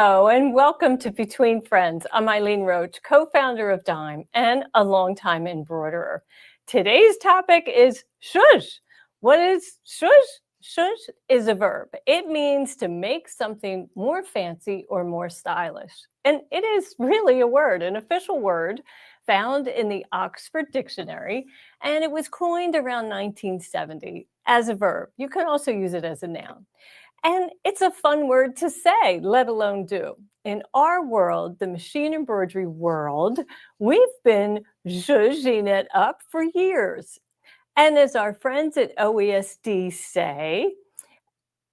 Hello and welcome to Between Friends. I'm Eileen Roach, co-founder of Dime and a longtime embroiderer. Today's topic is shush. What is shush? Shush is a verb. It means to make something more fancy or more stylish. And it is really a word, an official word found in the Oxford Dictionary, and it was coined around 1970 as a verb. You can also use it as a noun. And it's a fun word to say, let alone do. In our world, the machine embroidery world, we've been zhuzhing it up for years. And as our friends at OESD say,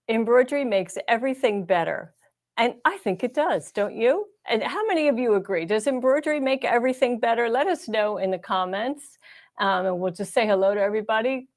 embroidery makes everything better. And I think it does, don't you? And how many of you agree? Does embroidery make everything better? Let us know in the comments. And we'll just say hello to everybody.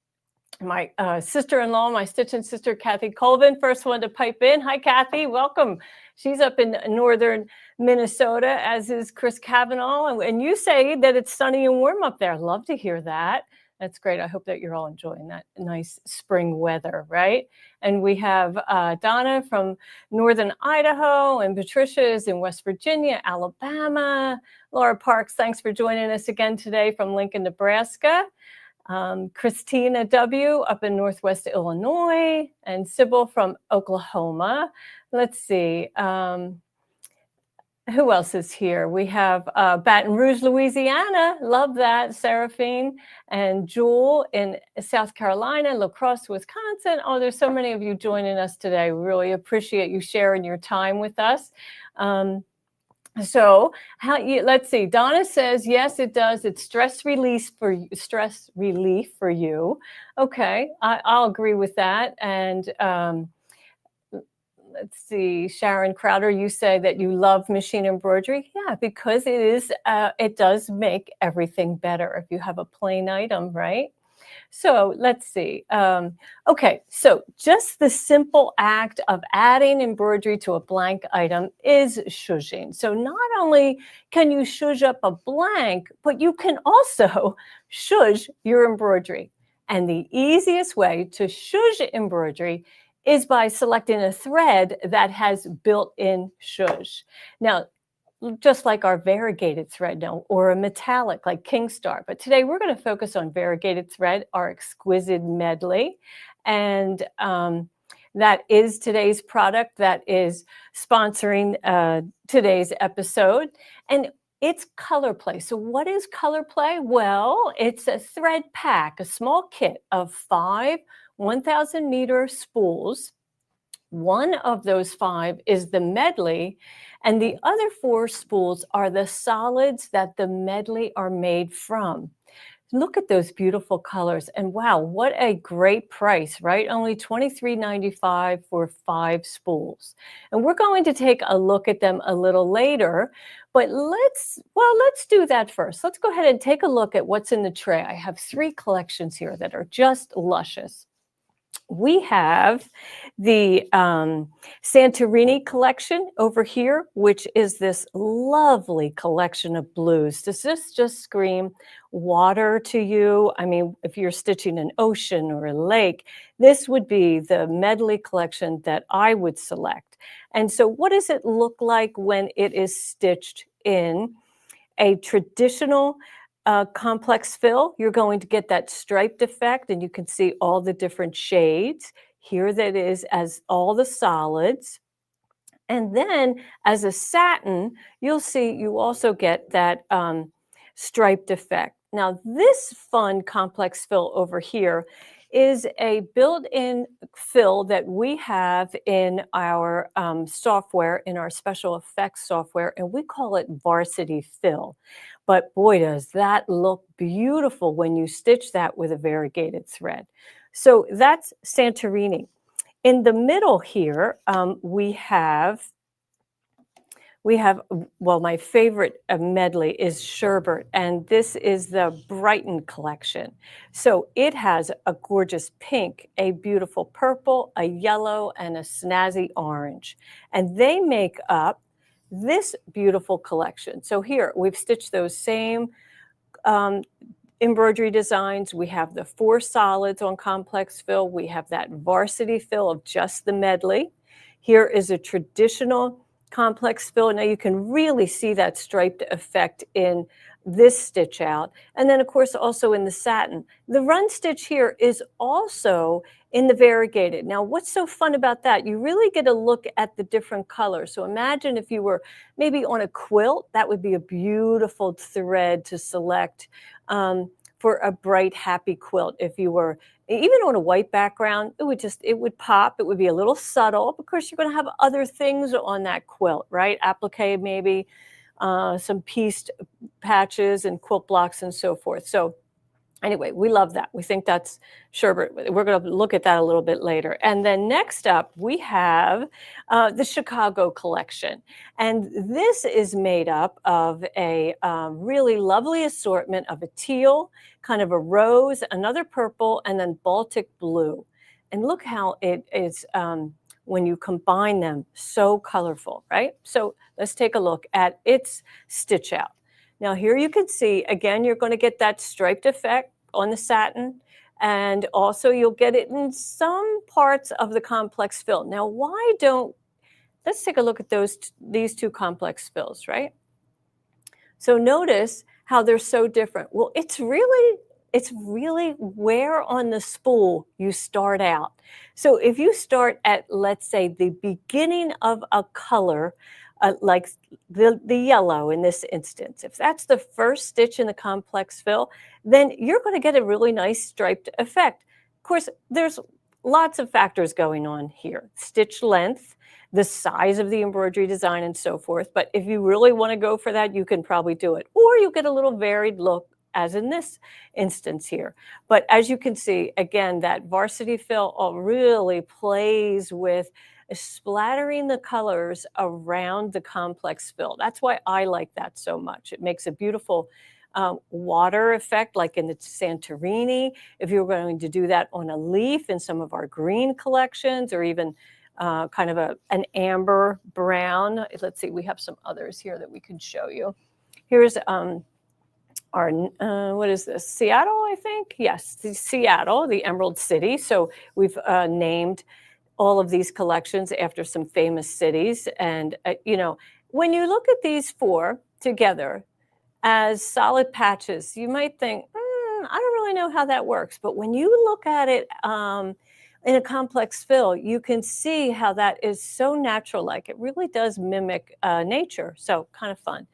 My sister-in-law, my stitching sister, Kathy Colvin, first one to pipe in. Hi, Kathy. Welcome. She's up in northern Minnesota, as is Chris Kavanaugh. And you say that it's sunny and warm up there. Love to hear that. That's great. I hope that you're all enjoying that nice spring weather, right? And we have Donna from northern Idaho, and Patricia is in West Virginia, Alabama. Laura Parks, thanks for joining us again today from Lincoln, Nebraska. Christina W. up in Northwest Illinois, and Sybil from Oklahoma. Let's see. Who else is here? We have Baton Rouge, Louisiana. Love that. Seraphine and Jewel in South Carolina, La Crosse, Wisconsin. Oh, there's so many of you joining us today. We really appreciate you sharing your time with us. So let's see. Donna says, yes, it does. It's stress relief for you. Okay, I'll agree with that. And let's see, Sharon Crowder, you say that you love machine embroidery. Yeah, because it does make everything better if you have a plain item, right? So let's see. Okay, so just the simple act of adding embroidery to a blank item is shushing. So not only can you shush up a blank, but you can also shush your embroidery. And the easiest way to shush embroidery is by selecting a thread that has built-in shush. Now, just like our variegated thread now, or a metallic like Kingstar. But today we're going to focus on variegated thread, our exquisite medley. And that is today's product that is sponsoring today's episode. And it's ColorPlay. So what is ColorPlay? Well, it's a thread pack, a small kit of 5 1,000 meter spools. One of those 5 is the medley, and the other 4 spools are the solids that the medley are made from. Look at those beautiful colors, and wow, what a great price, right? Only $23.95 for 5 spools. And we're going to take a look at them a little later, but let's do that first. Let's go ahead and take a look at what's in the tray. I have 3 collections here that are just luscious. We have the Santorini collection over here, which is this lovely collection of blues. Does this just scream water to you? I mean, if you're stitching an ocean or a lake, this would be the medley collection that I would select. And so what does it look like when it is stitched in a traditional complex fill? You're going to get that striped effect, and you can see all the different shades. Here that is as all the solids. And then as a satin, you'll see you also get that striped effect. Now this fun complex fill over here is a built-in fill that we have in our software, in our special effects software, and we call it Varsity Fill. But boy, does that look beautiful when you stitch that with a variegated thread. So that's Santorini. In the middle here, we have, well, my favorite medley is Sherbet, and this is the Brighton collection. So it has a gorgeous pink, a beautiful purple, a yellow, and a snazzy orange. And they make up this beautiful collection. So here, we've stitched those same embroidery designs. We have the 4 solids on complex fill. We have that varsity fill of just the medley. Here is a traditional complex fill. Now you can really see that striped effect in this stitch out. And then of course also in the satin. The run stitch here is also in the variegated. Now what's so fun about that? You really get a look at the different colors. So imagine if you were maybe on a quilt, that would be a beautiful thread to select for a bright, happy quilt. If you were even on a white background, it would pop. It would be a little subtle because you're going to have other things on that quilt, right? Applique maybe, some pieced patches and quilt blocks and so forth. So anyway, we love that. We think that's sherbet. We're going to look at that a little bit later. And then next up, we have the Chicago collection. And this is made up of a really lovely assortment of a teal, kind of a rose, another purple, and then Baltic blue. And look how it is, when you combine them, so colorful, right? So let's take a look at its stitch out. Now here you can see, again, you're going to get that striped effect on the satin, and also you'll get it in some parts of the complex fill. Now let's take a look at these two complex fills, right? So notice how they're so different. Well, it's really where on the spool you start out. So if you start at, let's say, the beginning of a color, like the yellow in this instance, if that's the first stitch in the complex fill, then you're going to get a really nice striped effect. Of course, there's lots of factors going on here. Stitch length, the size of the embroidery design, and so forth. But if you really want to go for that, you can probably do it. Or you get a little varied look, as in this instance here. But as you can see, again, that varsity fill really plays with splattering the colors around the complex fill. That's why I like that so much. It makes a beautiful water effect, like in the Santorini. If you're going to do that on a leaf in some of our green collections, or even kind of an amber brown. Let's see, we have some others here that we can show you. Here's what is this? Seattle, I think? Yes, Seattle, the Emerald City. So we've named all of these collections after some famous cities. And, when you look at these four together as solid patches, you might think, I don't really know how that works. But when you look at it in a complex fill, you can see how that is so natural-like. It really does mimic nature. So kind of fun.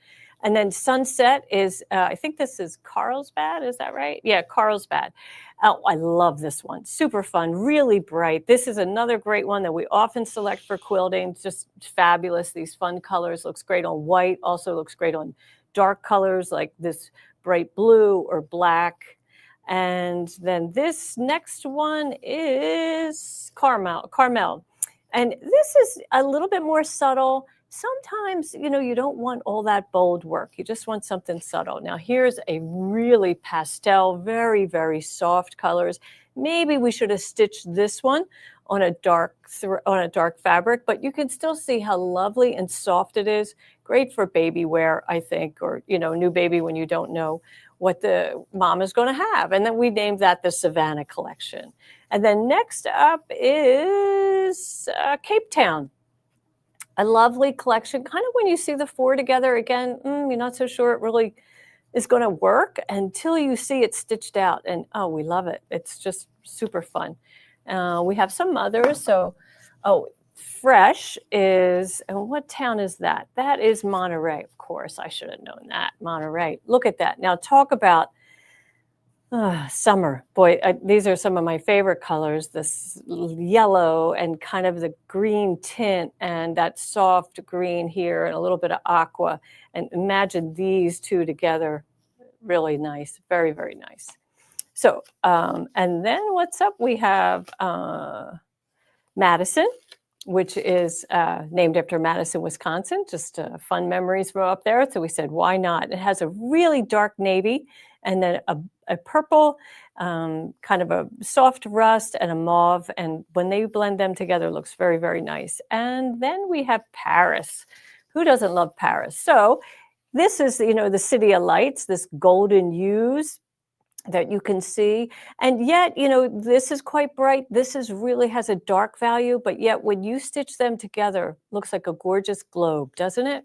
And then sunset is, I think this is Carlsbad, is that right? Yeah, Carlsbad. Oh, I love this one. Super fun, really bright. This is another great one that we often select for quilting. Just fabulous. These fun colors. Looks great on white. Also looks great on dark colors like this bright blue or black. And then this next one is Carmel. And this is a little bit more subtle. Sometimes, you don't want all that bold work. You just want something subtle. Now, here's a really pastel, very, very soft colors. Maybe we should have stitched this one on a dark fabric, but you can still see how lovely and soft it is. Great for baby wear, I think, or, new baby when you don't know what the mom is going to have. And then we named that the Savannah collection. And then next up is Cape Town. A lovely collection. Kind of when you see the four together, again, you're not so sure it really is going to work until you see it stitched out. And, oh, we love it. It's just super fun. We have some others. So, Fresh is, and what town is that? That is Monterey, of course. I should have known that. Monterey. Look at that. Now, talk about summer. Boy, these are some of my favorite colors, this yellow and kind of the green tint and that soft green here and a little bit of aqua. And imagine these two together. Really nice. Very, very nice. So, and then what's up? We have Madison, which is named after Madison, Wisconsin. Just fun memories from up there. So we said, why not? It has a really dark navy and then a purple, kind of a soft rust and a mauve. And when they blend them together, it looks very, very nice. And then we have Paris. Who doesn't love Paris? So this is, the City of Lights, this golden hues. that you can see. And yet, you know, this is quite bright. This is really has a dark value, but yet when you stitch them together, looks like a gorgeous globe, doesn't it?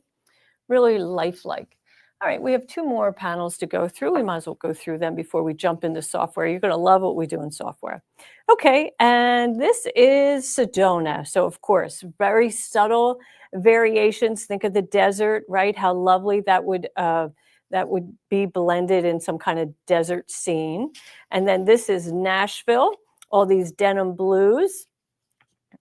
Really lifelike. All right, we have two more panels to go through. We might as well go through them before we jump into software. You're going to love what we do in software. Okay, and this is Sedona. So, of course, very subtle variations. Think of the desert, right? How lovely that would be blended in some kind of desert scene. And then this is Nashville, all these denim blues.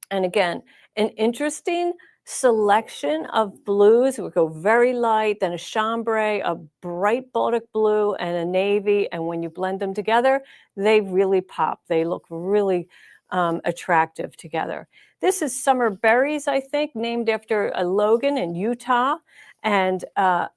And again, an interesting selection of blues. We go very light, then a chambray, a bright Baltic blue, and a navy. And when you blend them together, they really pop. They look really attractive together. This is Summer Berries, I think, named after a Logan in Utah. And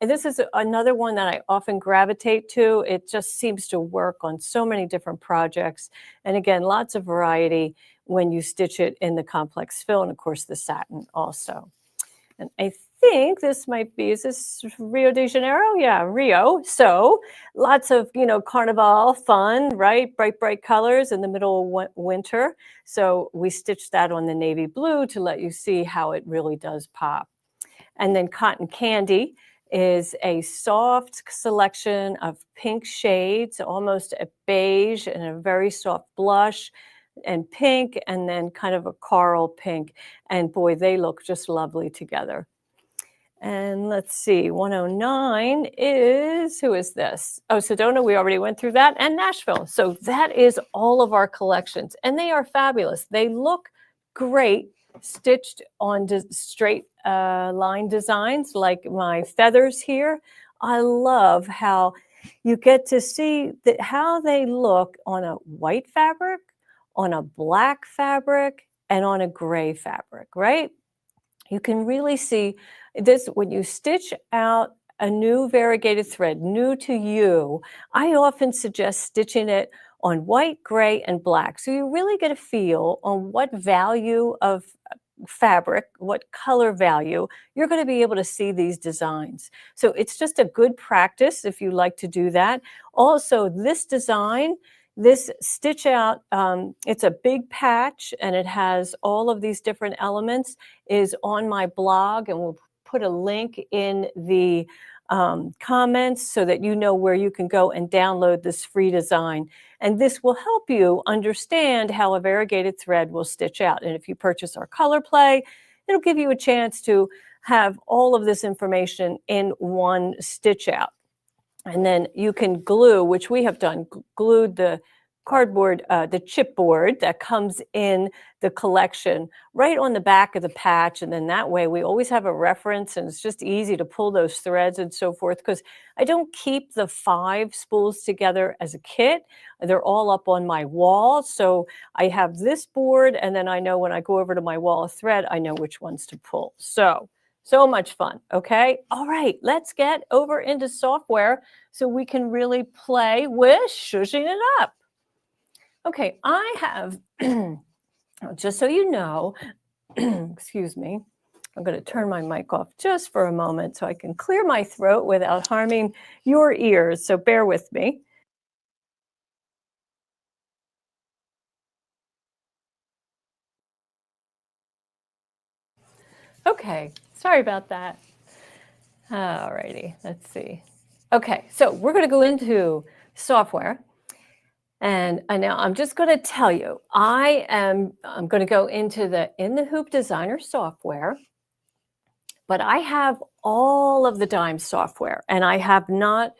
this is another one that I often gravitate to. It just seems to work on so many different projects. And again, lots of variety when you stitch it in the complex fill, and of course the satin also. And I think this might be, is this Rio de Janeiro? Yeah, Rio. So lots of, you know, carnival fun, right? Bright, bright colors in the middle of winter. So we stitched that on the navy blue to let you see how it really does pop. And then Cotton Candy is a soft selection of pink shades, almost a beige and a very soft blush and pink, and then kind of a coral pink. And boy, they look just lovely together. And let's see, 109 is, who is this? Oh, Sedona, we already went through that, and Nashville. So that is all of our collections, and they are fabulous. They look great stitched on straight line designs like my feathers here. I love how you get to see how they look on a white fabric, on a black fabric, and on a gray fabric, right? You can really see this when you stitch out a new variegated thread, new to you. I often suggest stitching it on white, gray, and black. So you really get a feel on what value of fabric, what color value, you're going to be able to see these designs. So it's just a good practice if you like to do that. Also, this design, this stitch out, it's a big patch and it has all of these different elements, is on my blog, and we'll put a link in the comments so that you know where you can go and download this free design. And this will help you understand how a variegated thread will stitch out. And if you purchase our ColorPlay, it'll give you a chance to have all of this information in one stitch out. And then you can glue, which we have done, glued the cardboard, the chipboard that comes in the collection right on the back of the patch. And then that way we always have a reference, and it's just easy to pull those threads and so forth, because I don't keep the 5 spools together as a kit. They're all up on my wall. So I have this board, and then I know when I go over to my wall of thread, I know which ones to pull. So much fun. Okay. All right. Let's get over into software so we can really play with shushing it up. Okay. I have, just so you know, excuse me, I'm going to turn my mic off just for a moment so I can clear my throat without harming your ears. So bear with me. Okay. Sorry about that. All righty, let's see. Okay, so we're going to go into software. And now I'm just going to tell you, I'm going to go into the In the Hoop Designer software, but I have all of the Dime software, and I have not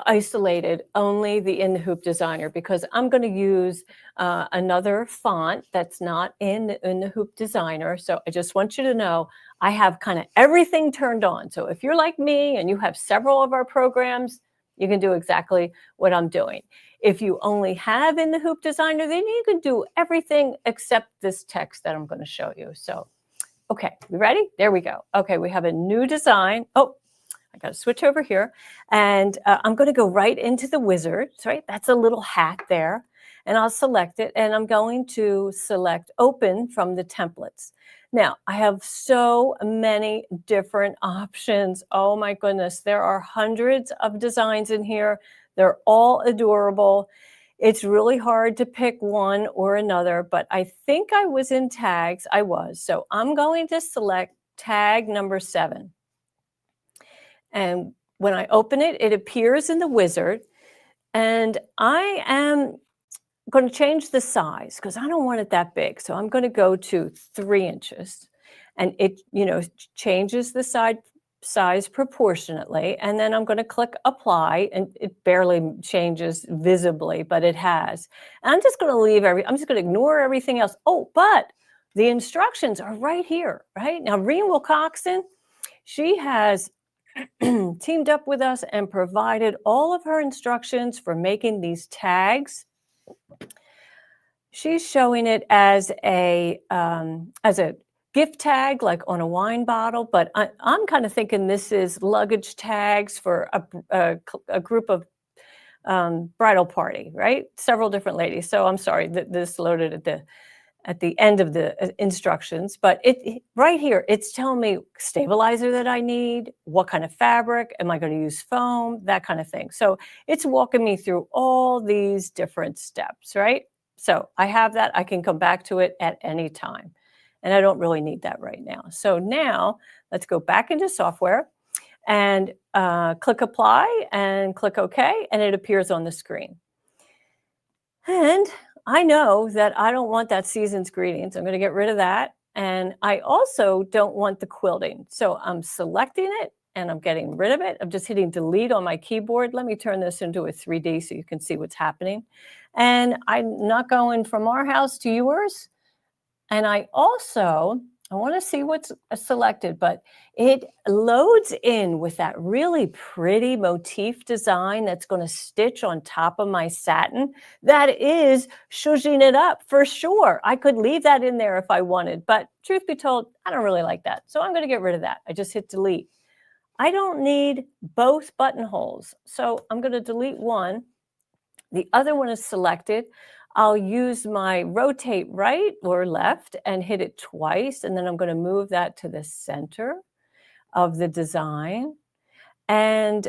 isolated only the In the Hoop Designer, because I'm going to use another font that's not in the Hoop Designer. So I just want you to know I have kind of everything turned on. So if you're like me and you have several of our programs, you can do exactly what I'm doing. If you only have In the Hoop Designer, then you can do everything except this text that I'm going to show you. So, okay, we ready? There we go. Okay, we have a new design. Oh, I got to switch over here, and I'm going to go right into the wizard, right? That's a little hat there, and I'll select it, and I'm going to select open from the templates. Now, I have so many different options. Oh my goodness, there are hundreds of designs in here. They're all adorable. It's really hard to pick one or another, but I think I was in tags. I was. So I'm going to select tag number 7. And when I open it, it appears in the wizard. And I am going to change the size because I don't want it that big. So I'm going to go to 3 inches, and it, changes the size proportionately. And then I'm going to click apply, and it barely changes visibly, but it has. And I'm just going to I'm just going to ignore everything else. Oh, but the instructions are right here, right? Now, Reen Wilcoxon, she has teamed up with us and provided all of her instructions for making these tags. She's showing it as a gift tag, like on a wine bottle, but I'm kind of thinking this is luggage tags for a group of bridal party, right? Several different ladies. So I'm sorry that this loaded at the end of the instructions, but it right here, it's telling me stabilizer that I need, what kind of fabric, am I going to use foam, that kind of thing. So it's walking me through all these different steps, right? So I have that. I can come back to it at any time. And I don't really need that right now. So now let's go back into software and click apply and click OK, and it appears on the screen. And I know that I don't want that season's greetings. I'm going to get rid of that. And I also don't want the quilting. So I'm selecting it and I'm getting rid of it. I'm just hitting delete on my keyboard. Let me turn this into a 3D so you can see what's happening. And I'm not going from our house to yours. And I want to see what's selected, but it loads in with that really pretty motif design that's going to stitch on top of my satin. That is shushing it up for sure. I could leave that in there if I wanted, but truth be told, I don't really like that. So I'm going to get rid of that. I just hit delete. I don't need both buttonholes. So I'm going to delete one. The other one is selected. I'll use my rotate right or left and hit it twice. And then I'm going to move that to the center of the design. And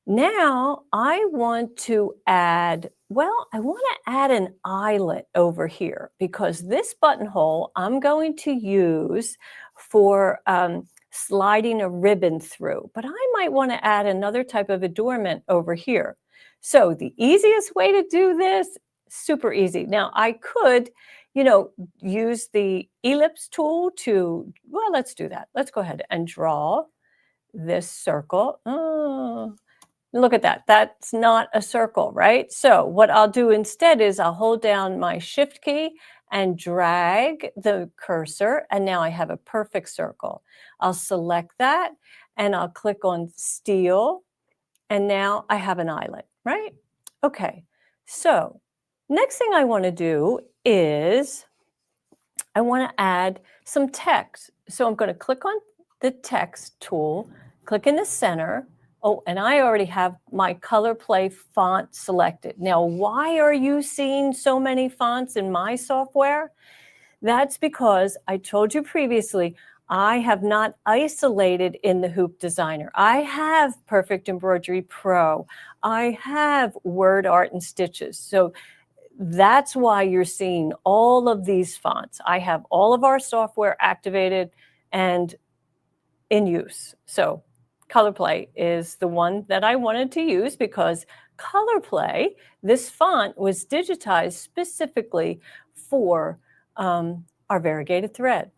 now I want to add, I want to add an eyelet over here because this buttonhole I'm going to use for sliding a ribbon through. But I might want to add another type of adornment over here. So the easiest way to do this, super easy. Now I could, use the ellipse tool to, let's do that. Let's go ahead and draw this circle. Oh, look at that. That's not a circle, right? So what I'll do instead is I'll hold down my shift key and drag the cursor. And now I have a perfect circle. I'll select that and I'll click on steel. And now I have an eyelet, right? Okay, so next thing I want to do is I want to add some text. So I'm going to click on the text tool, click in the center. Oh, and I already have my ColorPlay font selected. Now, why are you seeing so many fonts in my software? That's because I told you previously, I have not isolated in the Hoop Designer. I have Perfect Embroidery Pro. I have Word Art and Stitches. So that's why you're seeing all of these fonts. I have all of our software activated and in use. So ColorPlay is the one that I wanted to use because ColorPlay, this font was digitized specifically for our variegated thread.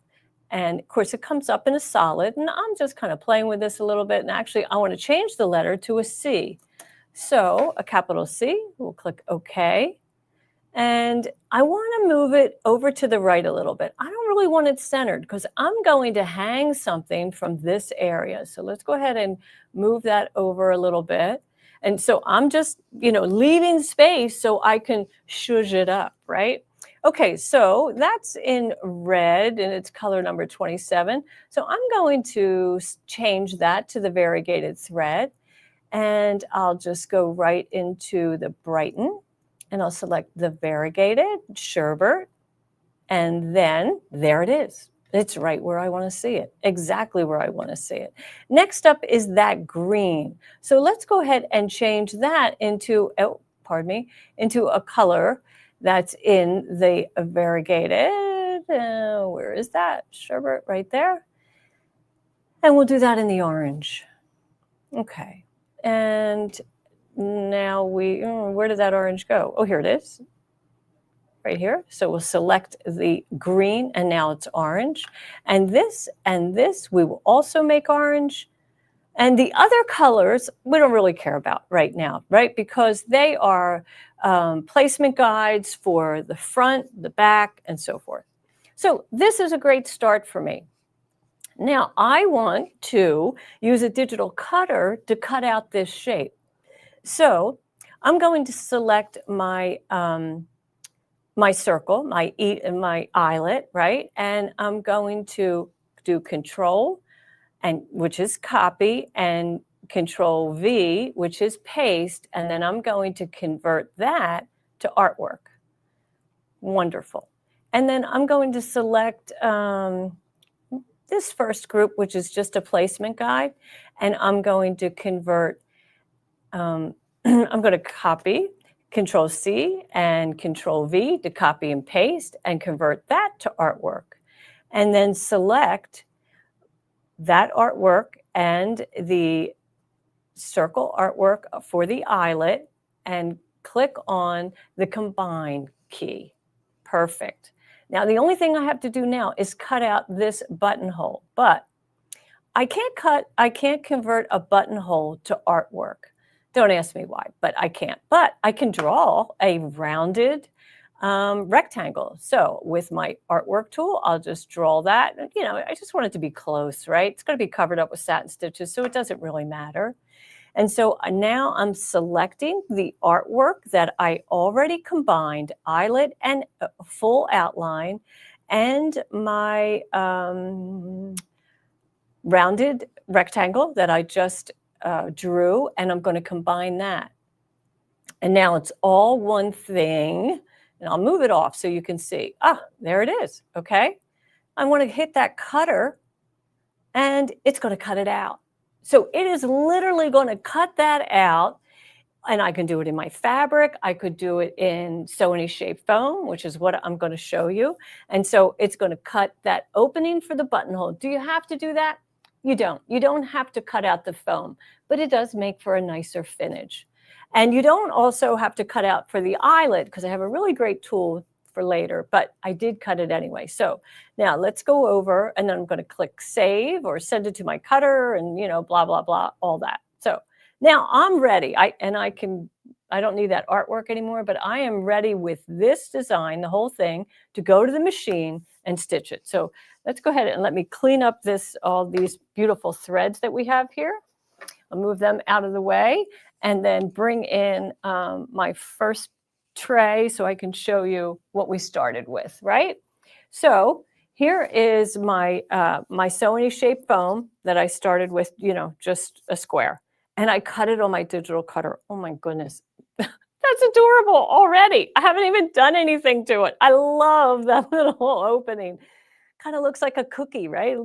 And of course, it comes up in a solid, and I'm just kind of playing with this a little bit. And actually, I want to change the letter to a C. So a capital C, we'll click OK. And I want to move it over to the right a little bit. I don't really want it centered because I'm going to hang something from this area. So let's go ahead and move that over a little bit. And so I'm just, leaving space so I can shush it up, right? Okay, so that's in red and it's color number 27. So I'm going to change that to the variegated thread. And I'll just go right into the brighten. And I'll select the variegated sherbet, and then there it is. It's right where I want to see it, exactly where I want to see it. Next up is that green. So let's go ahead and change that into, oh, pardon me, into a color that's in the variegated, where is that? Sherbet right there. And we'll do that in the orange. Okay. And now where did that orange go? Oh, here it is. Right here. So we'll select the green and now it's orange. And this we will also make orange. And the other colors we don't really care about right now, right? Because they are placement guides for the front, the back, and so forth. So this is a great start for me. Now I want to use a digital cutter to cut out this shape. So I'm going to select my my circle, my eyelet, right? And I'm going to do Control, and which is copy, and Control V, which is paste, and then I'm going to convert that to artwork. Wonderful. And then I'm going to select this first group, which is just a placement guide, and I'm going to convert, I'm going to copy, Control C and Control V to copy and paste and convert that to artwork. And then select that artwork and the circle artwork for the eyelet and click on the combine key. Perfect. Now the only thing I have to do now is cut out this buttonhole, but I can't convert a buttonhole to artwork. Don't ask me why, but I can't. But I can draw a rounded rectangle. So with my artwork tool, I'll just draw that. You know, I just want it to be close, right? It's going to be covered up with satin stitches, so it doesn't really matter. And so now I'm selecting the artwork that I already combined, eyelet and full outline, and my rounded rectangle that I just drew, and I'm going to combine that. And now it's all one thing, and I'll move it off so you can see. Ah, there it is, okay? I want to hit that cutter, and it's going to cut it out. So it is literally going to cut that out, and I can do it in my fabric. I could do it in sew-any shape foam, which is what I'm going to show you. And so it's going to cut that opening for the buttonhole. Do you have to do that? You don't. You don't have to cut out the foam, but it does make for a nicer finish. And you don't also have to cut out for the eyelet, because I have a really great tool for later, but I did cut it anyway. So now let's go over, and then I'm going to click save or send it to my cutter, and blah, blah, blah, all that. So now I'm ready. I don't need that artwork anymore, but I am ready with this design, the whole thing, to go to the machine and stitch it. So let's go ahead and let me clean up all these beautiful threads that we have here. I'll move them out of the way and then bring in my first tray so I can show you what we started with, right? So here is my my sew-any shape foam that I started with, just a square. And I cut it on my digital cutter. Oh my goodness. That's adorable already. I haven't even done anything to it. I love that little opening. Kind of looks like a cookie, right?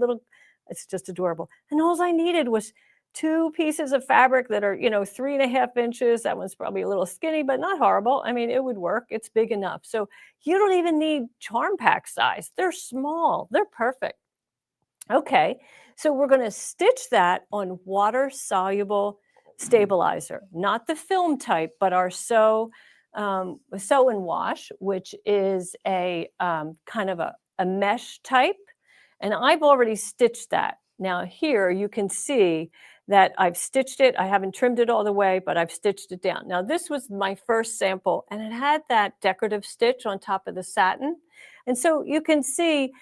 It's just adorable. And all I needed was 2 pieces of fabric that are, 3.5 inches. That one's probably a little skinny, but not horrible. I mean, it would work. It's big enough. So you don't even need charm pack size. They're small. They're perfect. Okay, so we're going to stitch that on water-soluble stabilizer, not the film type, but our sew and wash, which is a kind of a mesh type. And I've already stitched that. Now here you can see that I've stitched it. I haven't trimmed it all the way, but I've stitched it down. Now this was my first sample, and it had that decorative stitch on top of the satin. And so you can see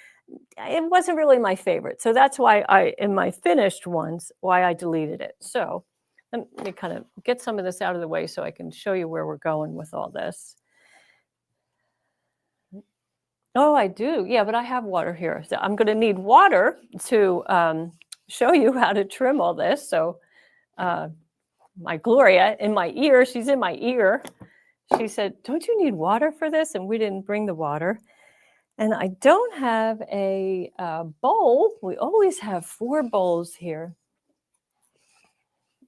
it wasn't really my favorite. So that's why in my finished ones, why I deleted it. So let me kind of get some of this out of the way so I can show you where we're going with all this. Oh, I do. Yeah, but I have water here. So I'm going to need water to show you how to trim all this. So my Gloria in my ear, she's in my ear. She said, "Don't you need water for this?" And we didn't bring the water. And I don't have a bowl. We always have 4 bowls here.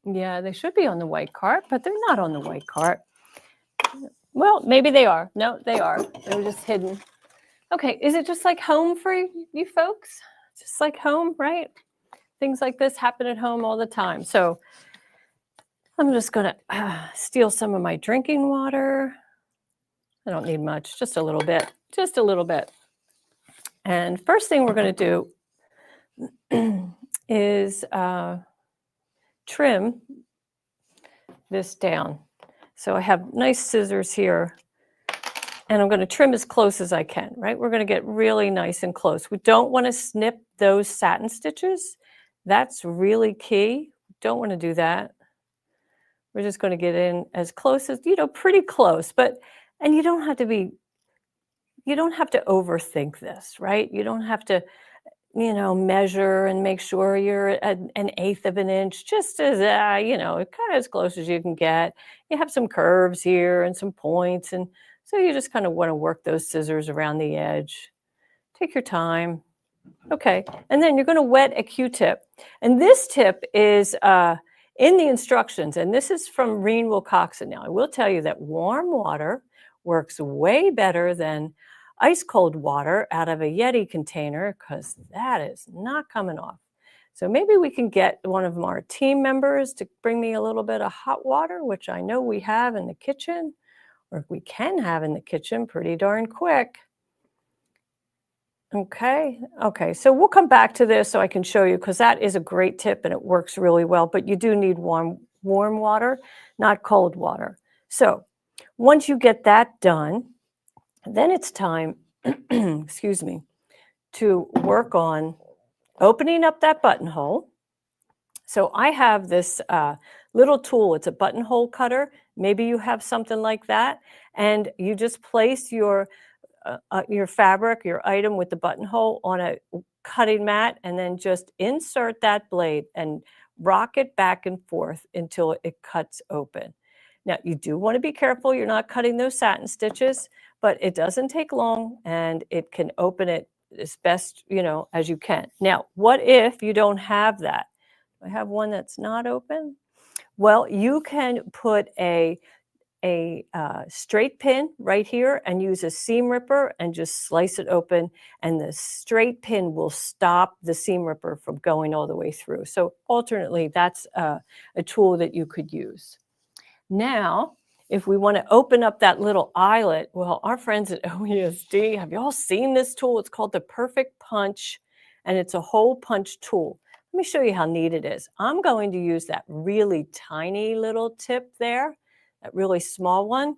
Yeah, they should be on the white cart, but they're not on the white cart. Well, maybe they are. No, they are. They're just hidden. Okay, is it just like home for you folks? Just like home, right? Things like this happen at home all the time. So I'm just going to steal some of my drinking water. I don't need much, just a little bit, just a little bit. And first thing we're going to do is trim this down. So I have nice scissors here, and I'm going to trim as close as I can, right? We're going to get really nice and close. We don't want to snip those satin stitches. That's really key. Don't want to do that. We're just going to get in as close as, pretty close, and you don't have to overthink this, right? You don't have to, measure and make sure you're an 1/8 of an inch, just as, kind of as close as you can get. You have some curves here and some points. And so you just kind of want to work those scissors around the edge. Take your time. Okay. And then you're going to wet a Q-tip. And this tip is in the instructions. And this is from Reen Wilcoxon. Now, I will tell you that warm water works way better than ice cold water out of a Yeti container, because that is not coming off. So maybe we can get one of our team members to bring me a little bit of hot water, which I know we have in the kitchen, or we can have in the kitchen pretty darn quick. Okay, so we'll come back to this so I can show you, because that is a great tip and it works really well, but you do need warm water, not cold water. So once you get that done, then it's time, excuse me, to work on opening up that buttonhole. So I have this little tool. It's a buttonhole cutter. Maybe you have something like that. And you just place your fabric, your item with the buttonhole on a cutting mat, and then just insert that blade and rock it back and forth until it cuts open. Now, you do want to be careful you're not cutting those satin stitches, but it doesn't take long and it can open it as best, as you can. Now, what if you don't have that? I have one that's not open. Well, you can put a straight pin right here and use a seam ripper and just slice it open, and the straight pin will stop the seam ripper from going all the way through. So alternately, that's a tool that you could use. Now, if we want to open up that little eyelet, well, our friends at OESD, have you all seen this tool? It's called the Perfect Punch, and it's a hole punch tool. Let me show you how neat it is. I'm going to use that really tiny little tip there, that really small one,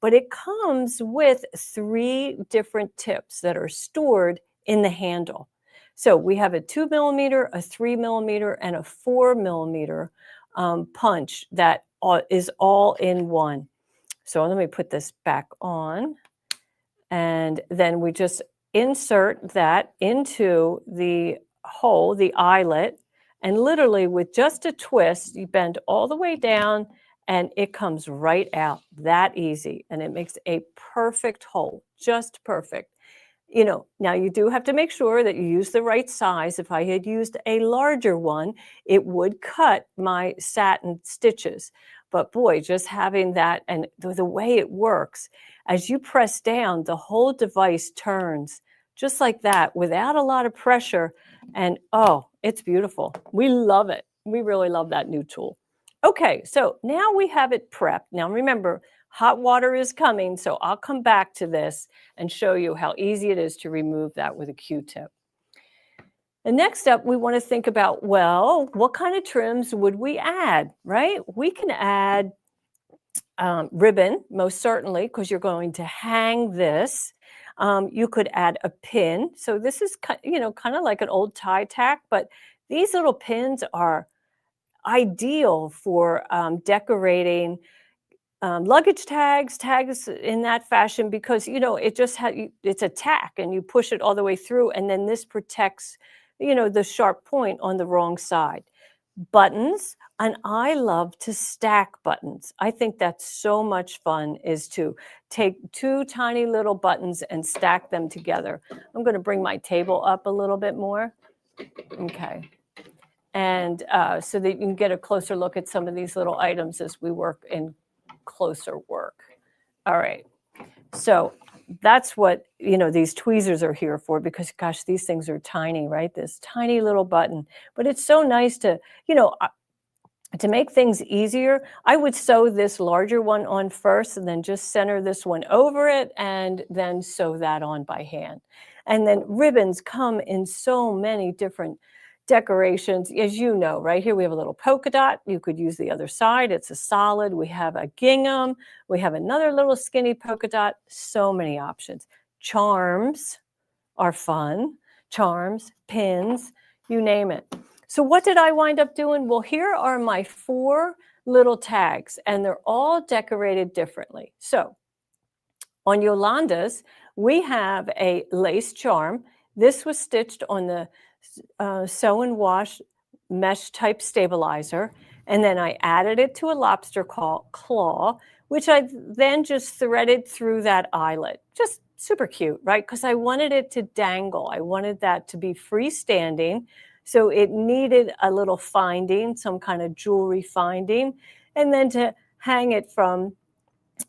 but it comes with 3 different tips that are stored in the handle. So we have a 2 millimeter, a 3 millimeter, and a 4 millimeter punch that is all in one. So let me put this back on, and then we just insert that into the hole, the eyelet, and literally with just a twist, you bend all the way down and it comes right out, that easy. And it makes a perfect hole, just perfect. Now you do have to make sure that you use the right size. If I had used a larger one, it would cut my satin stitches. But boy, just having that, and the way it works, as you press down, the whole device turns just like that without a lot of pressure. And oh, it's beautiful. We love it. We really love that new tool. Okay, so now we have it prepped. Now remember, hot water is coming, so I'll come back to this and show you how easy it is to remove that with a Q-tip. And next up, we want to think about, well, what kind of trims would we add, right? We can add ribbon, most certainly, because you're going to hang this. You could add a pin. So this is, kind of like an old tie tack, but these little pins are ideal for decorating luggage tags in that fashion, because it just it's a tack and you push it all the way through, and then this protects the sharp point on the wrong side. buttons, and I love to stack buttons. I think that's so much fun, is to take two tiny little buttons and stack them together. I'm going to bring my table up a little bit more. Okay. And so that you can get a closer look at some of these little items as we work in closer work. All right. So that's what, these tweezers are here for, because gosh, these things are tiny, right? This tiny little button. But it's so nice to, to make things easier, I would sew this larger one on first and then just center this one over it and then sew that on by hand. And then ribbons come in so many different decorations, as you know. Right here we have a little polka dot. You could use the other side. It's a solid. We have a gingham. We have another little skinny polka dot. So many options. Charms are fun. Charms, pins, you name it. So what did I wind up doing? Well, here are my 4 little tags, and they're all decorated differently. So on Yolanda's, we have a lace charm. This was stitched on the sew and wash mesh type stabilizer, and then I added it to a lobster claw, which I then just threaded through that eyelet. Just super cute, right? Because I wanted it to dangle. I wanted that to be freestanding, so it needed a little finding, some kind of jewelry finding, and then to hang it from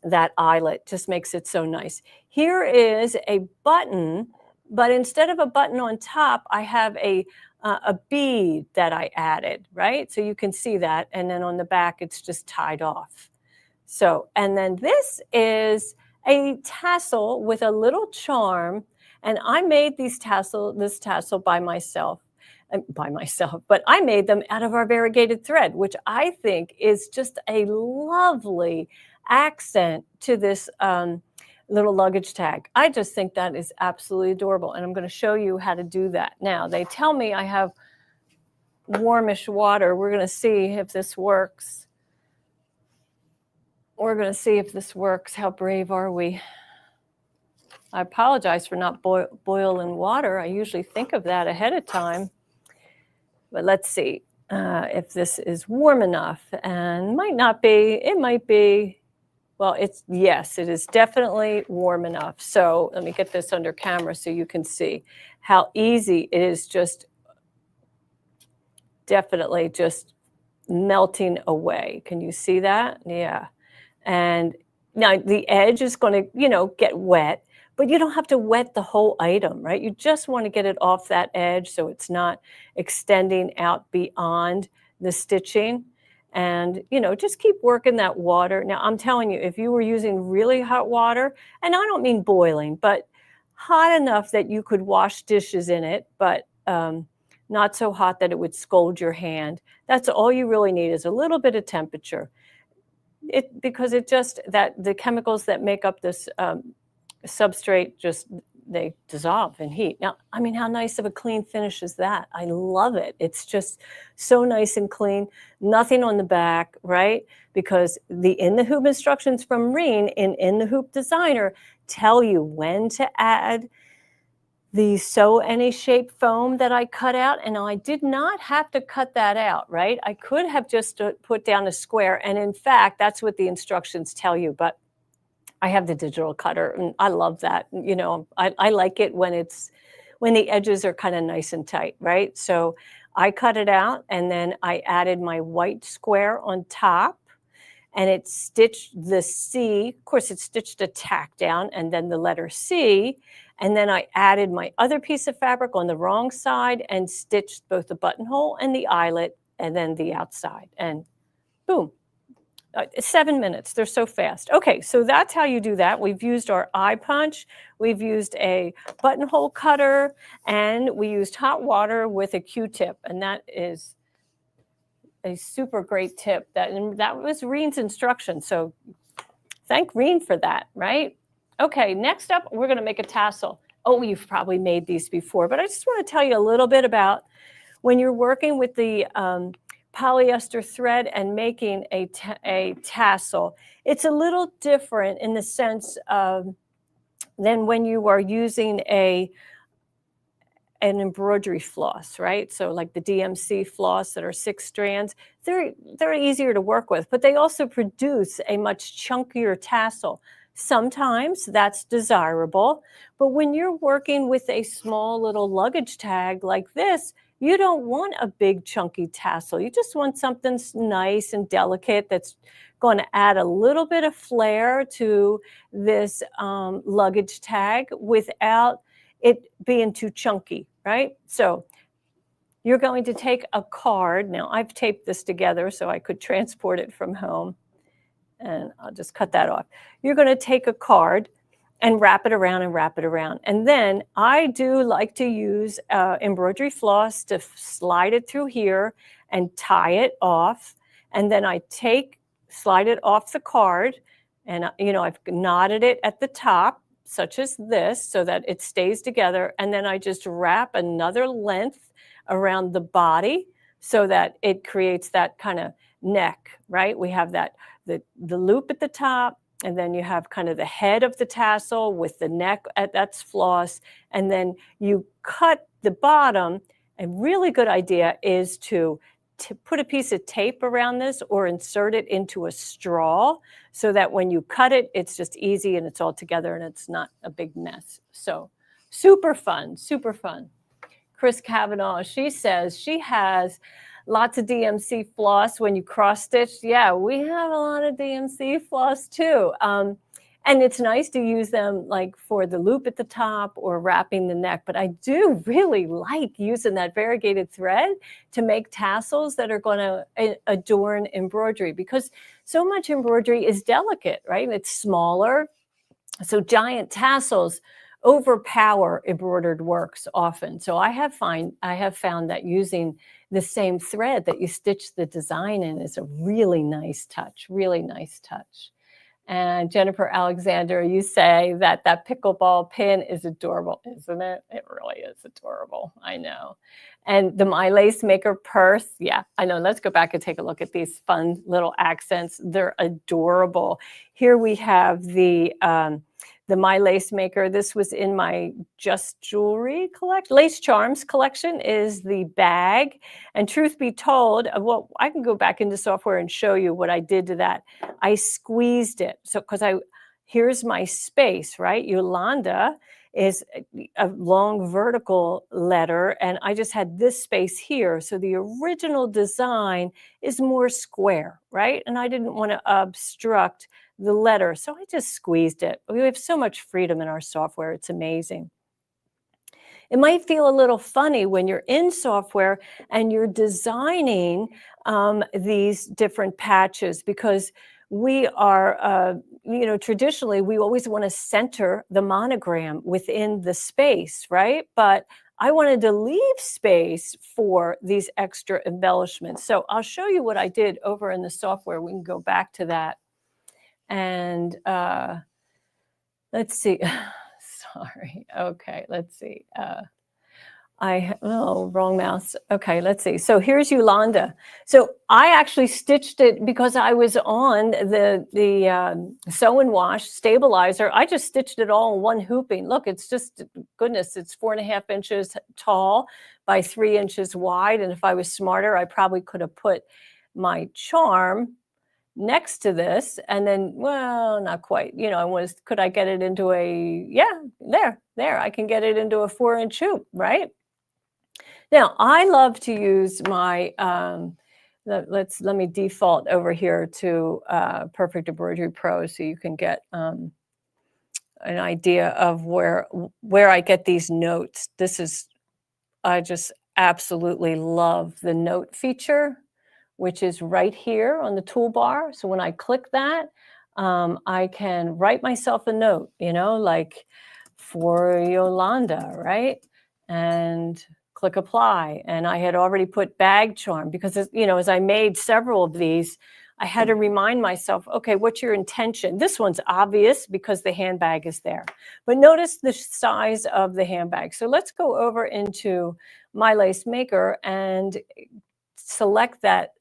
that eyelet just makes it so nice. Here is a button, but instead of a button on top, I have a bead that I added, right? So you can see that. And then on the back, it's just tied off. So, and then this is a tassel with a little charm. And I made this tassel by myself, but I made them out of our variegated thread, which I think is just a lovely accent to this little luggage tag. I just think that is absolutely adorable. And I'm going to show you how to do that. Now, they tell me I have warmish water. We're going to see if this works. We're going to see if this works. How brave are we? I apologize for not boiling water. I usually think of that ahead of time. But let's see if this is warm enough. And might not be. It might be. Well, yes, it is definitely warm enough. So let me get this under camera so you can see how easy it is, just definitely just melting away. Can you see that? Yeah. And now the edge is going to, get wet, but you don't have to wet the whole item, right? You just want to get it off that edge so it's not extending out beyond the stitching. And, just keep working that water. Now, I'm telling you, if you were using really hot water, and I don't mean boiling, but hot enough that you could wash dishes in it, but not so hot that it would scald your hand, that's all you really need, is a little bit of temperature. Because the chemicals that make up this substrate they dissolve in heat. Now, I mean, how nice of a clean finish is that? I love it. It's just so nice and clean. Nothing on the back, right? Because the In the Hoop instructions from Reen in the Hoop Designer tell you when to add the sew any shape foam that I cut out. And I did not have to cut that out, right? I could have just put down a square. And in fact, that's what the instructions tell you. But I have the digital cutter, and I love that. I like it when the edges are kind of nice and tight, right? So I cut it out, and then I added my white square on top, and it stitched the C. Of course, it stitched a tack down, and then the letter C, and then I added my other piece of fabric on the wrong side and stitched both the buttonhole and the eyelet, and then the outside, and boom. 7 minutes. They're so fast. Okay, so that's how you do that. We've used our eye punch. We've used a buttonhole cutter, and we used hot water with a Q-tip, and that is a super great tip. That was Reen's instruction, so thank Reen for that, right? Okay, next up, we're going to make a tassel. Oh, you've probably made these before, but I just want to tell you a little bit about when you're working with the polyester thread and making a tassel. It's a little different in the sense of than when you are using a an embroidery floss, right? So like the DMC floss that are 6 strands, they're easier to work with, but they also produce a much chunkier tassel. Sometimes that's desirable, but when you're working with a small little luggage tag like this, you don't want a big chunky tassel. You just want something nice and delicate that's going to add a little bit of flair to this luggage tag without it being too chunky, right? So you're going to take a card. Now I've taped this together so I could transport it from home, and I'll just cut that off. You're going to take a card and wrap it around and wrap it around. And then I do like to use embroidery floss to slide it through here and tie it off. And then I slide it off the card, and I've knotted it at the top, such as this, so that it stays together. And then I just wrap another length around the body so that it creates that kind of neck, right? We have that the loop at the top, and then you have kind of the head of the tassel with the neck, that's floss, and then you cut the bottom. A really good idea is to put a piece of tape around this or insert it into a straw so that when you cut it, it's just easy and it's all together and it's not a big mess. So super fun, super fun. Chris Kavanaugh, she says she has lots of DMC floss when you cross stitch. Yeah, we have a lot of DMC floss too. And it's nice to use them like for the loop at the top or wrapping the neck. But I do really like using that variegated thread to make tassels that are going to adorn embroidery, because so much embroidery is delicate, right? It's smaller. So giant tassels overpower embroidered works often. So I have found that using the same thread that you stitch the design in is a really nice touch, really nice touch. And Jennifer Alexander, you say that pickleball pin is adorable, isn't it? It really is adorable. I know. And the My Lace Maker purse, yeah, I know. Let's go back and take a look at these fun little accents. They're adorable. Here we have the My Lace Maker. This was in my Just Jewelry collection. Lace Charms collection is the bag. And truth be told, well, I can go back into software and show you what I did to that. I squeezed it. So, here's my space, right? Yolanda is a long vertical letter, and I just had this space here. So the original design is more square, right? And I didn't want to obstruct the letter, so I just squeezed it. We have so much freedom in our software. It's amazing. It might feel a little funny when you're in software and you're designing these different patches, because we are, traditionally, we always want to center the monogram within the space, right? But I wanted to leave space for these extra embellishments. So I'll show you what I did over in the software. We can go back to that. And let's see. Sorry. Okay, let's see. Wrong mouse. Okay, let's see. So here's Yolanda. So I actually stitched it because I was on the sew and wash stabilizer. I just stitched it all in one hooping. Look, it's just, goodness, it's 4.5 inches tall by 3 inches wide. And if I was smarter, I probably could have put my charm next to this, and then, well, not quite, could I get it into there, I can get it into a 4-inch hoop, right? Now, I love to use my, let me default over here to Perfect Embroidery Pro so you can get an idea of where I get these notes. I just absolutely love the note feature, which is right here on the toolbar. So when I click that, I can write myself a note, like for Yolanda, right? And click apply. And I had already put bag charm because, as I made several of these, I had to remind myself, okay, what's your intention? This one's obvious because the handbag is there. But notice the size of the handbag. So let's go over into My Lace Maker and select that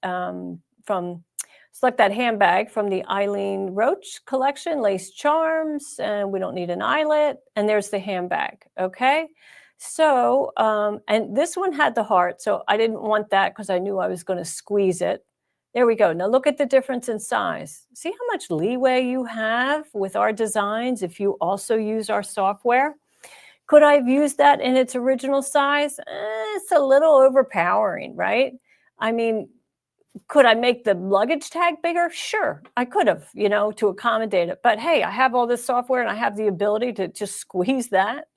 select that handbag from the Eileen Roach collection, Lace Charms, and we don't need an eyelet. And there's the handbag, okay? So, and this one had the heart, so I didn't want that because I knew I was going to squeeze it. There we go. Now look at the difference in size. See how much leeway you have with our designs if you also use our software? Could I have used that in its original size? It's a little overpowering, right? I mean, could I make the luggage tag bigger? Sure, I could have, to accommodate it. But hey, I have all this software and I have the ability to just squeeze that.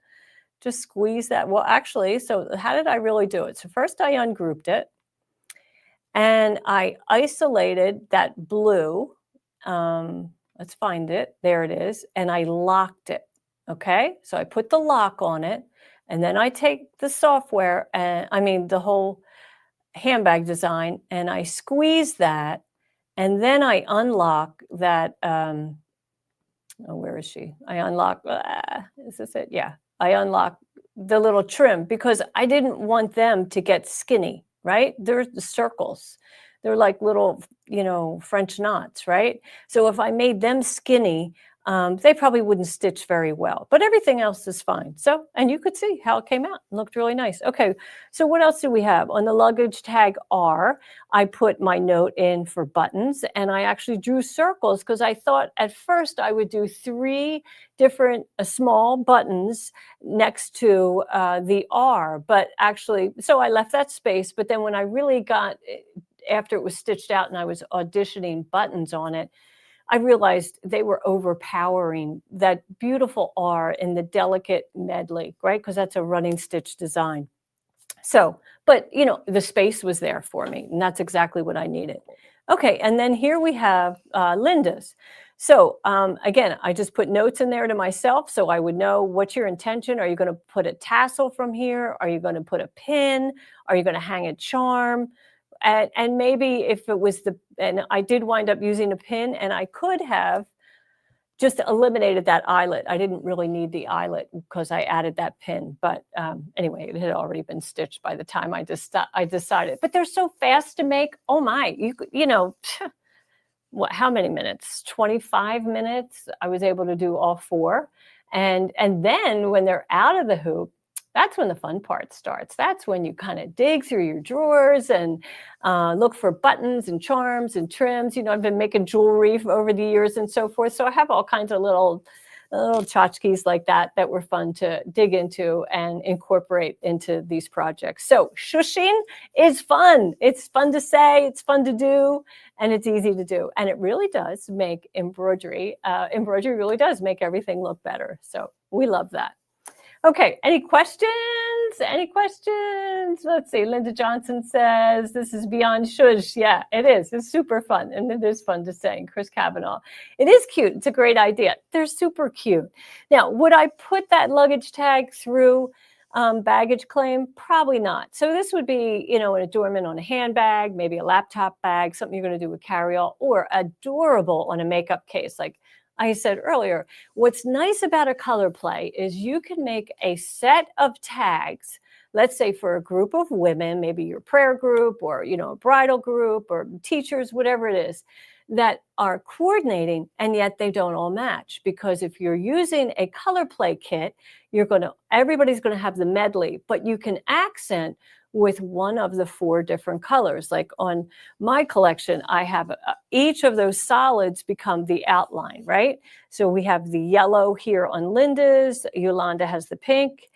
Just squeeze that. Well, actually, so how did I really do it? So first I ungrouped it and I isolated that blue. Let's find it. There it is. And I locked it. Okay. So I put the lock on it. And then I take the software and the whole handbag design and I squeeze that. And then I unlock that. Oh, where is she? I unlock. Is this it? Yeah. I unlock the little trim because I didn't want them to get skinny, right? There's the circles. They're like little, French knots, right? So if I made them skinny, they probably wouldn't stitch very well, but everything else is fine. So, and you could see how it came out. It looked really nice. Okay, so what else do we have? On the luggage tag R, I put my note in for buttons, and I actually drew circles because I thought at first I would do 3 different small buttons next to the R, but actually, so I left that space, but then when I really got, after it was stitched out and I was auditioning buttons on it, I realized they were overpowering that beautiful R in the delicate medley, right? Because that's a running stitch design. So, but the space was there for me, and that's exactly what I needed. Okay, and then here we have Linda's. So again, I just put notes in there to myself so I would know what's your intention. Are you going to put a tassel from here? Are you going to put a pin? Are you going to hang a charm? And maybe if it was and I did wind up using a pin, and I could have just eliminated that eyelet. I didn't really need the eyelet because I added that pin. But anyway, it had already been stitched by the time I decided. But they're so fast to make. Oh my, what? How many minutes? 25 minutes. I was able to do all 4, and then when they're out of the hoop, that's when the fun part starts. That's when you kind of dig through your drawers and look for buttons and charms and trims. I've been making jewelry over the years and so forth. So I have all kinds of little tchotchkes like that were fun to dig into and incorporate into these projects. So shushing is fun. It's fun to say, it's fun to do, and it's easy to do. And it really does make embroidery. Embroidery really does make everything look better. So we love that. Okay, any questions? Any questions? Let's see. Linda Johnson says, this is beyond Zhuzh. Yeah, it is. It's super fun. And it is fun to say. Chris Kavanaugh. It is cute. It's a great idea. They're super cute. Now, would I put that luggage tag through baggage claim? Probably not. So this would be, an adornment on a handbag, maybe a laptop bag, something you're going to do with carry-all, or adorable on a makeup case, like I said earlier. What's nice about a ColorPlay is you can make a set of tags, let's say for a group of women, maybe your prayer group or, a bridal group or teachers, whatever it is, that are coordinating, and yet they don't all match. Because if you're using a ColorPlay kit, everybody's going to have the medley, but you can accent with one of the 4 different colors. Like on my collection, I have each of those solids become the outline, right? So we have the yellow here on Linda's. Yolanda has the pink.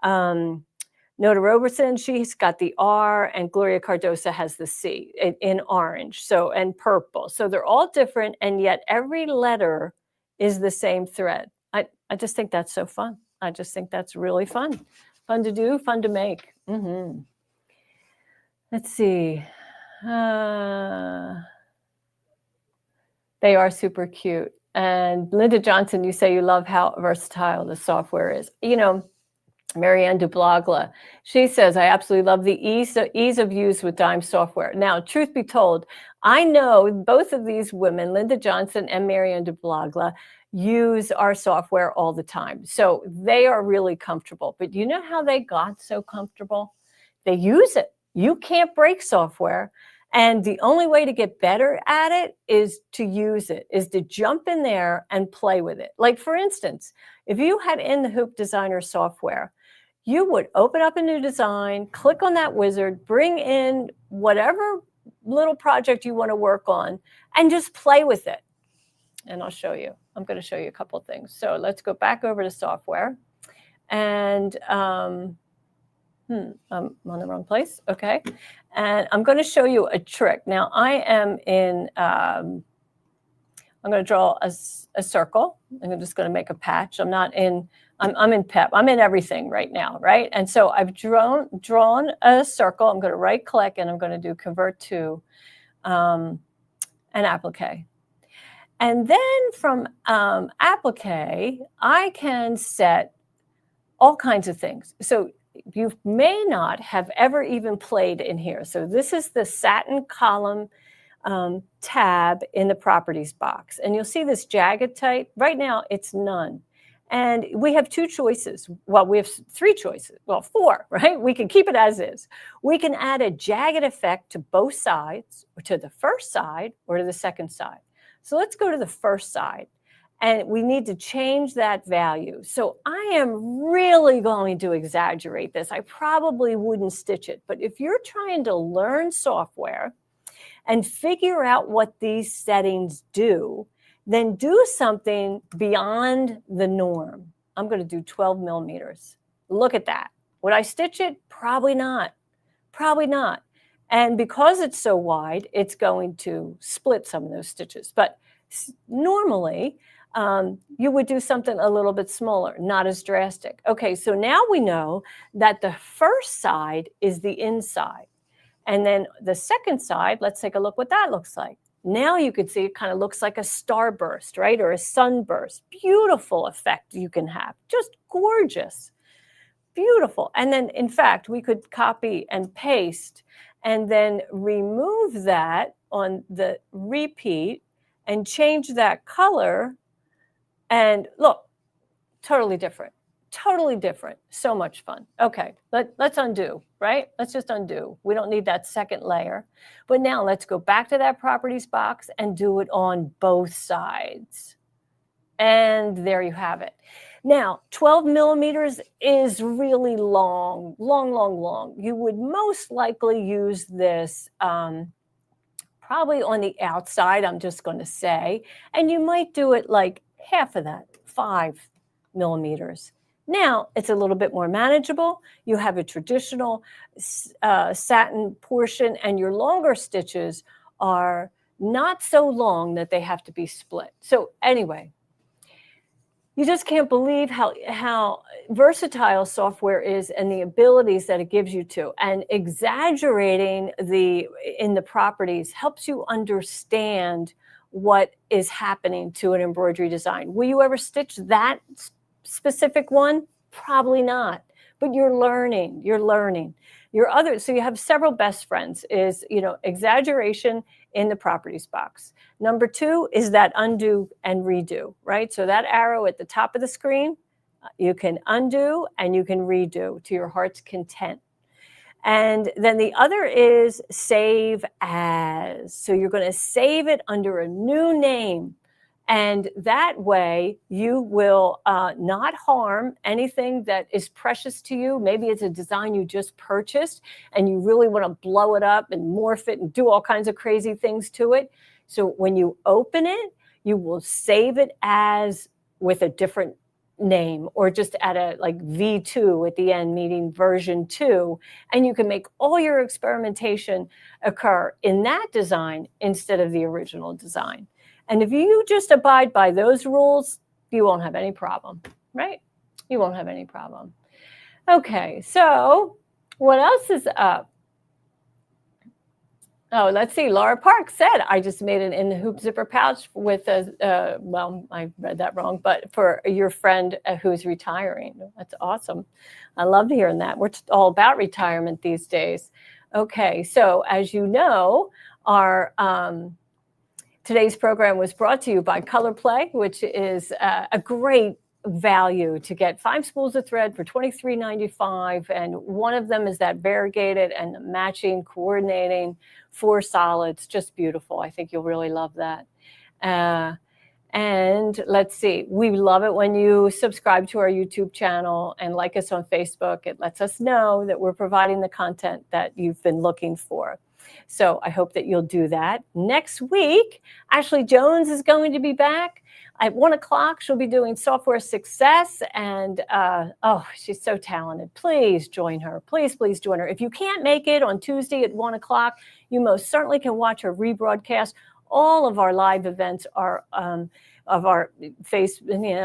Nota Roberson, she's got the R, and Gloria Cardosa has the C in orange, and purple. So they're all different, and yet every letter is the same thread. I just think that's so fun. I just think that's really fun. Fun to do, fun to make. Mm-hmm. Let's see. They are super cute. And Linda Johnson, you say you love how versatile the software is. Marianne Dublagla, she says, I absolutely love the ease of use with Dime software. Now, truth be told, I know both of these women, Linda Johnson and Marianne Dublagla, use our software all the time. So they are really comfortable. But you know how they got so comfortable? They use it. You can't break software. And the only way to get better at it is to use it, is to jump in there and play with it. Like, for instance, if you had in the Hoop Designer software, you would open up a new design, click on that wizard, bring in whatever little project you want to work on, and just play with it. And I'll show you. I'm going to show you a couple of things. So let's go back over to software. And I'm on the wrong place. Okay. And I'm going to show you a trick. Now I am in, I'm going to draw a circle. And I'm just going to make a patch. I'm in PEP. I'm in everything right now, right? And so I've drawn a circle. I'm going to right click and I'm going to do convert to an applique. And then from applique, I can set all kinds of things. So you may not have ever even played in here. So this is the satin column tab in the properties box. And you'll see this jagged type. Right now, it's none. And we have two choices. Well, we have three choices. Well, four, right? We can keep it as is. We can add a jagged effect to both sides, or to the first side, or to the second side. So let's go to the first side. And we need to change that value. So I am really going to exaggerate this. I probably wouldn't stitch it. But if you're trying to learn software and figure out what these settings do, then do something beyond the norm. I'm going to do 12 millimeters. Look at that. Would I stitch it? Probably not. Probably not. And because it's so wide, it's going to split some of those stitches. But normally, you would do something a little bit smaller, not as drastic. Okay, so now we know that the first side is the inside. And then the second side, let's take a look what that looks like. Now you can see it kind of looks like a starburst, right? Or a sunburst. Beautiful effect you can have. Just gorgeous. Beautiful. And then, in fact, we could copy and paste and then remove that on the repeat and change that color. And look, totally different. Totally different. So much fun. Okay, let's undo, right? Let's just undo. We don't need that second layer. But now let's go back to that properties box and do it on both sides. And there you have it. Now, 12 millimeters is really long, long, long, long. You would most likely use this probably on the outside, I'm just going to say. And you might do it like half of that, 5 millimeters. Now, it's a little bit more manageable. You have a traditional satin portion, and your longer stitches are not so long that they have to be split. So anyway, you just can't believe how versatile software is and the abilities that it gives you to. And exaggerating in the properties helps you understand what is happening to an embroidery design. Will you ever stitch that specific one? Probably not. But you're learning. So you have several best friends is, exaggeration in the properties box. Number 2 is that undo and redo, right? So that arrow at the top of the screen, you can undo and you can redo to your heart's content. And then the other is save as. So you're going to save it under a new name. And that way you will not harm anything that is precious to you. Maybe it's a design you just purchased and you really want to blow it up and morph it and do all kinds of crazy things to it. So when you open it, you will save it as with a different name or just add a like V2 at the end, meaning version 2. And you can make all your experimentation occur in that design instead of the original design. And if you just abide by those rules, you won't have any problem, right? You won't have any problem. Okay, so what else is up? Oh, let's see. Laura Park said, I just made an in the hoop zipper pouch with well, I read that wrong, but for your friend who's retiring. That's awesome. I love hearing that. We're all about retirement these days. Okay, so as you know, our today's program was brought to you by ColorPlay, which is a great value to get 5 spools of thread for $23.95, and one of them is that variegated and matching, coordinating 4 solids. Just beautiful. I think you'll really love that. And let's see, we love it when you subscribe to our YouTube channel and like us on Facebook. It lets us know that we're providing the content that you've been looking for. So I hope that you'll do that. Next week, Ashley Jones is going to be back. At 1 o'clock, she'll be doing software success. And oh, she's so talented. Please join her. Please, please join her. If you can't make it on Tuesday at 1 o'clock, you most certainly can watch her rebroadcast. All of our live events are of our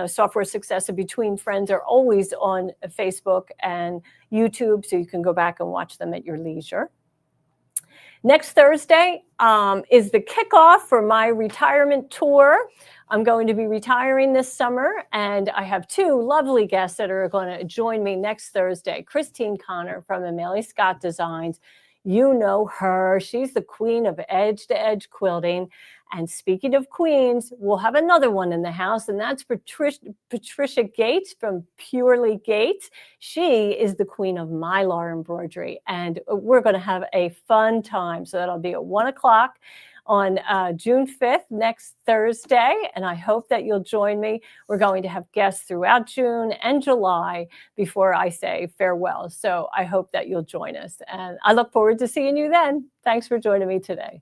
software success and Between Friends are always on Facebook and YouTube, so you can go back and watch them at your leisure. Next Thursday is the kickoff for my retirement tour. I'm going to be retiring this summer, and I have two lovely guests that are going to join me next Thursday. Christine Connor from Amelia Scott Designs. You know her. She's the queen of edge-to-edge quilting. And speaking of queens, we'll have another one in the house, and that's Patricia Gates from Purely Gates. She is the queen of Mylar embroidery, and we're going to have a fun time. So that'll be at 1 o'clock on June 5th, next Thursday, and I hope that you'll join me. We're going to have guests throughout June and July before I say farewell. So I hope that you'll join us, and I look forward to seeing you then. Thanks for joining me today.